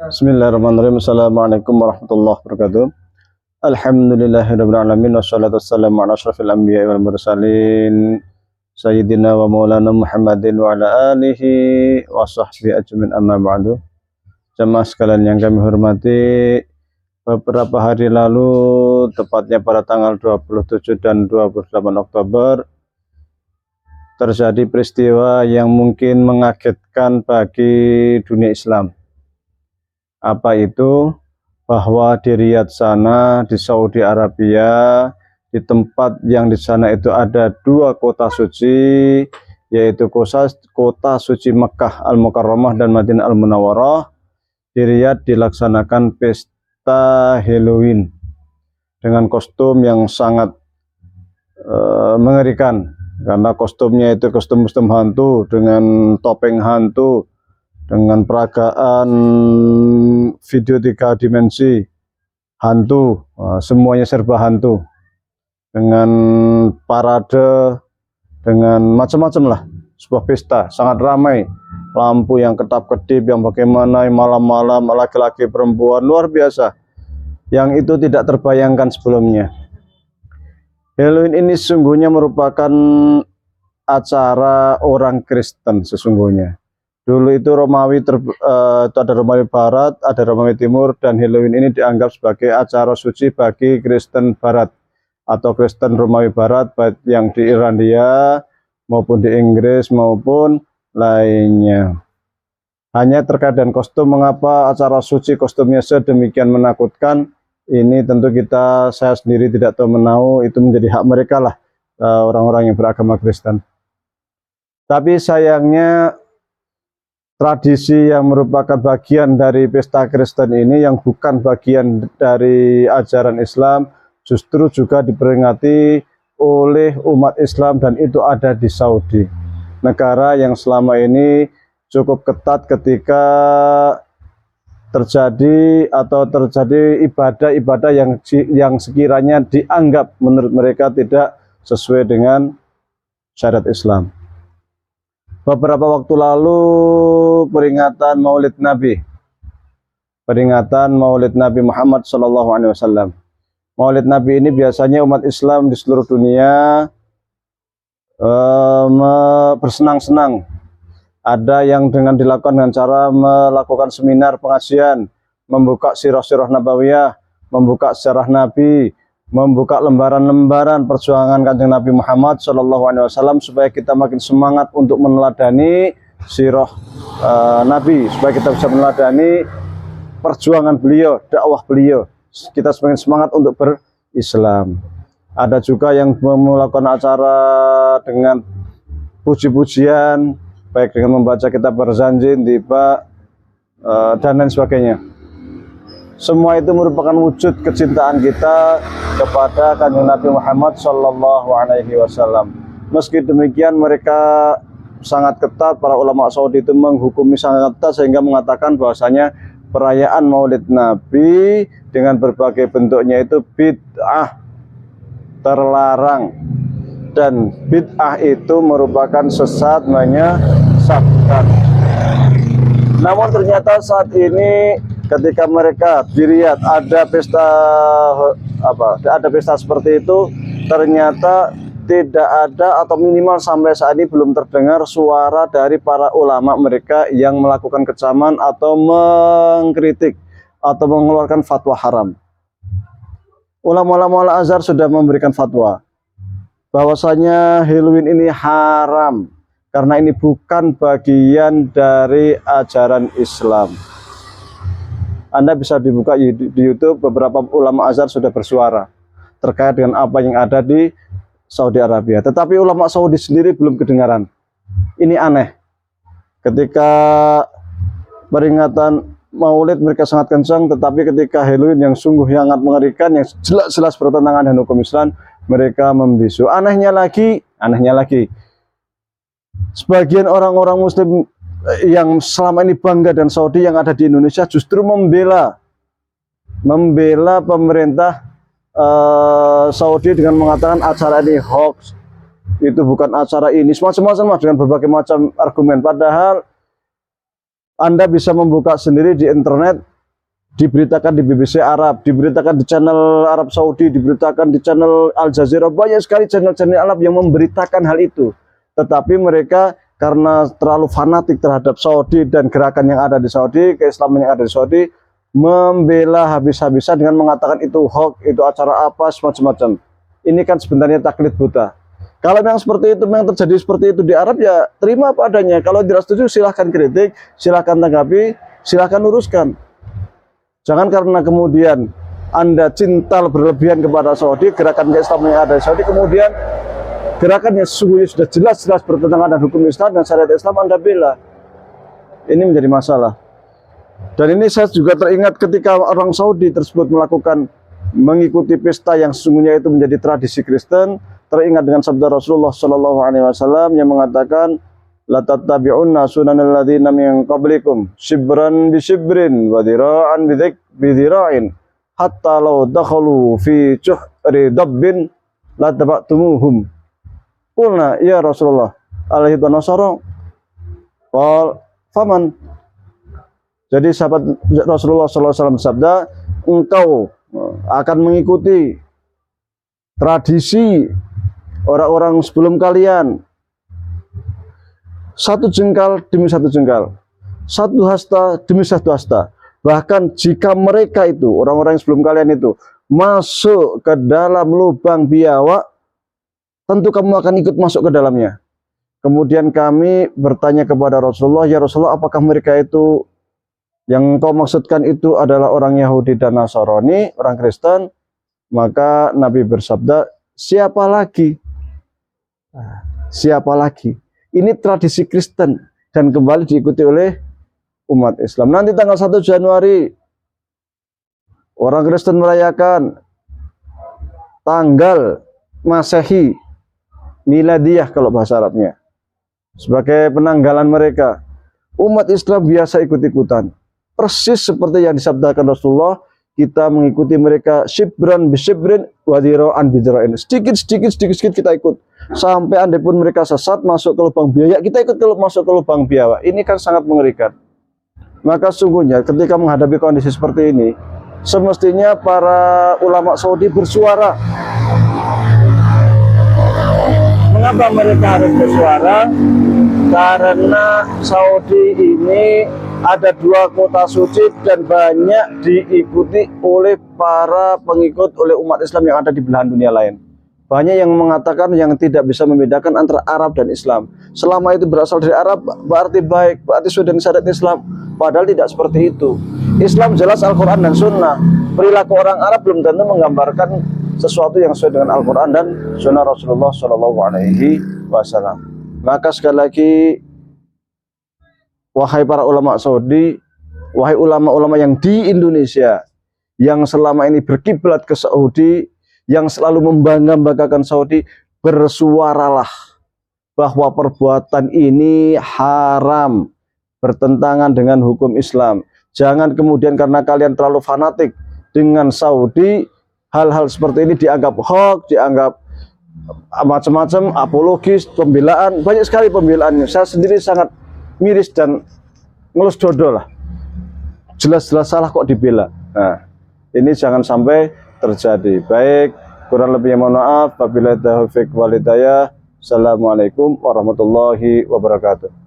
Bismillahirrahmanirrahim. Assalamualaikum warahmatullahi wabarakatuh. Alhamdulillahirabbil alamin wassalatu wassalamu ala asyrofil anbiya'i wal mursalin sayyidina wa maulana Muhammadin wa ala alihi wa sahbihi ajmain, amma ba'du. Jamaah sekalian yang kami hormati, beberapa hari lalu, tepatnya pada tanggal 27 dan 28 Oktober, terjadi peristiwa yang mungkin mengagetkan bagi dunia Islam. Apa itu? Bahwa di Riyadh sana, di Saudi Arabia, di tempat yang di sana itu ada dua kota suci, yaitu kota suci Mekah Al-Mukarramah dan Madinah Al-Munawwarah. Di Riyadh dilaksanakan pesta Halloween dengan kostum yang sangat mengerikan, karena kostumnya itu kostum hantu dengan topeng hantu, dengan peragaan video 3 dimensi hantu, semuanya serba hantu, dengan parade, dengan macam-macam lah. Sebuah pesta sangat ramai, lampu yang kedap-kedip, yang bagaimana malam-malam, laki-laki perempuan, luar biasa, yang itu tidak terbayangkan sebelumnya. Halloween ini sesungguhnya merupakan acara orang Kristen sesungguhnya. Dulu itu Romawi, itu ada Romawi Barat, ada Romawi Timur, dan Halloween ini dianggap sebagai acara suci bagi Kristen Barat atau Kristen Romawi Barat, baik yang di Irlandia maupun di Inggris maupun lainnya. Hanya terkait dengan kostum, mengapa acara suci kostumnya sedemikian menakutkan? Ini tentu saya sendiri tidak tahu menahu, itu menjadi hak mereka lah, orang-orang yang beragama Kristen. Tapi sayangnya, tradisi yang merupakan bagian dari pesta Kristen ini, yang bukan bagian dari ajaran Islam, justru juga diperingati oleh umat Islam, dan itu ada di Saudi, negara yang selama ini cukup ketat ketika terjadi ibadah-ibadah yang sekiranya dianggap menurut mereka tidak sesuai dengan syariat Islam. Beberapa waktu lalu peringatan Maulid Nabi Muhammad SAW. Maulid Nabi ini biasanya umat Islam di seluruh dunia bersenang-senang. Ada yang dilakukan dengan cara melakukan seminar pengajian, membuka sirah-sirah nabawiyah, membuka sejarah Nabi, membuka lembaran-lembaran perjuangan Kanjeng Nabi Muhammad SAW, supaya kita makin semangat untuk meneladani sirah Nabi, supaya kita bisa meneladani perjuangan beliau, dakwah beliau, kita semakin semangat untuk berislam. Ada juga yang melakukan acara dengan puji-pujian, baik dengan membaca kitab Barzanjin, Tiba, dan lain sebagainya. Semua itu merupakan wujud kecintaan kita kepada Kanjeng Nabi Muhammad SAW. Meski demikian, mereka sangat ketat, para ulama Saudi itu menghukumi sangat ketat, sehingga mengatakan bahwasanya perayaan Maulid Nabi dengan berbagai bentuknya itu bid'ah, terlarang, dan bid'ah itu merupakan sesat, menyesatkan. Namun ternyata saat ini ketika mereka di Riyadh ada pesta seperti itu, ternyata tidak ada, atau minimal sampai saat ini belum terdengar suara dari para ulama mereka yang melakukan kecaman atau mengkritik atau mengeluarkan fatwa haram. Ulama-ulama Al-Azhar sudah memberikan fatwa bahwasanya Halloween ini haram karena ini bukan bagian dari ajaran Islam. Anda bisa dibuka di YouTube, beberapa ulama Azhar sudah bersuara terkait dengan apa yang ada di Saudi Arabia. Tetapi ulama Saudi sendiri belum kedengaran. Ini aneh. Ketika peringatan Maulid mereka sangat kencang, tetapi ketika Halloween yang sungguh sangat mengerikan, yang jelas-jelas bertentangan dengan hukum Islam, mereka membisu. Anehnya lagi, sebagian orang-orang Muslim yang selama ini bangga dan Saudi yang ada di Indonesia justru membela pemerintah Saudi dengan mengatakan acara ini hoax, itu bukan acara ini, semacam-macam dengan berbagai macam argumen. Padahal Anda bisa membuka sendiri di internet, diberitakan di BBC Arab, diberitakan di channel Arab Saudi, diberitakan di channel Al Jazeera. Banyak sekali channel-channel Arab yang memberitakan hal itu. Tetapi mereka karena terlalu fanatik terhadap Saudi dan gerakan yang ada di Saudi, keislaman yang ada di Saudi, membela habis-habisan dengan mengatakan itu hoax, itu acara apa, semacam-macam. Ini kan sebenarnya taklid buta. Kalau memang seperti itu, memang terjadi seperti itu di Arab, ya terima apa adanya. Kalau tidak setuju, silahkan kritik, silahkan tanggapi, silahkan luruskan. Jangan karena kemudian Anda cinta berlebihan kepada Saudi, gerakan keislaman yang ada di Saudi, kemudian gerakan yang sesungguhnya sudah jelas-jelas bertentangan dengan hukum Islam dan syariat Islam Anda bela. Ini menjadi masalah. Dan ini saya juga teringat ketika orang Saudi tersebut mengikuti pesta yang sesungguhnya itu menjadi tradisi Kristen. Teringat dengan sabda Rasulullah Shallallahu Alaihi Wasallam yang mengatakan, la tattabi'unna sunanal ladzina min qablikum shibran bi shibrin wa dhira'an bi dhira'in hatta law dakhalu fi juhri dabbin la taba'tumuhum. Qulna ya Rasulullah alaihi nasara qal faman. Jadi sahabat Rasulullah Sallallahu Alaihi Wasallam sabda, engkau akan mengikuti tradisi orang-orang sebelum kalian, satu jengkal demi satu jengkal, satu hasta demi satu hasta. Bahkan jika mereka itu, orang-orang yang sebelum kalian itu, masuk ke dalam lubang biawak, tentu kamu akan ikut masuk ke dalamnya. Kemudian kami bertanya kepada Rasulullah, ya Rasulullah, apakah mereka itu yang kau maksudkan itu adalah orang Yahudi dan Nasrani, orang Kristen? Maka Nabi bersabda, siapa lagi? Siapa lagi? Ini tradisi Kristen dan kembali diikuti oleh umat Islam. Nanti tanggal 1 Januari orang Kristen merayakan tanggal Masehi, Miladiyah kalau bahasa Arabnya, sebagai penanggalan mereka. Umat Islam biasa ikut-ikutan, persis seperti yang disabdakan Rasulullah. Kita mengikuti mereka shibran bi shibrin wa dhira'an bi dhira'in. Sedikit kita ikut. Sampai andai pun mereka sesat masuk ke lubang biawak, kita ikut masuk ke lubang biawak. Ini kan sangat mengerikan. Maka sungguhnya ketika menghadapi kondisi seperti ini, semestinya para ulama Saudi bersuara. Mengapa mereka harus bersuara? Karena Saudi ini ada 2 kota suci dan banyak diikuti oleh para pengikut, oleh umat Islam yang ada di belahan dunia lain. Banyak yang mengatakan yang tidak bisa membedakan antara Arab dan Islam. Selama itu berasal dari Arab, berarti baik, berarti sesuai dengan syariat Islam. Padahal tidak seperti itu. Islam jelas Al-Quran dan Sunnah. Perilaku orang Arab belum tentu menggambarkan sesuatu yang sesuai dengan Al-Quran dan Sunnah Rasulullah Shallallahu Alaihi Wasallam. Maka sekali lagi, wahai para ulama Saudi, wahai ulama-ulama yang di Indonesia, yang selama ini berkiblat ke Saudi, yang selalu membangga-banggakan Saudi, bersuaralah bahwa perbuatan ini haram, bertentangan dengan hukum Islam. Jangan kemudian karena kalian terlalu fanatik dengan Saudi, hal-hal seperti ini dianggap hoax, dianggap macam-macam, apologis, pembelaan, banyak sekali pembelaannya. Saya sendiri sangat miris dan ngelus dodol lah. Jelas-jelas salah kok dibela. Nah, ini jangan sampai terjadi. Baik, kurang lebihnya mohon maaf. Wabillahi taufiq wal hidayah. Assalamualaikum warahmatullahi wabarakatuh.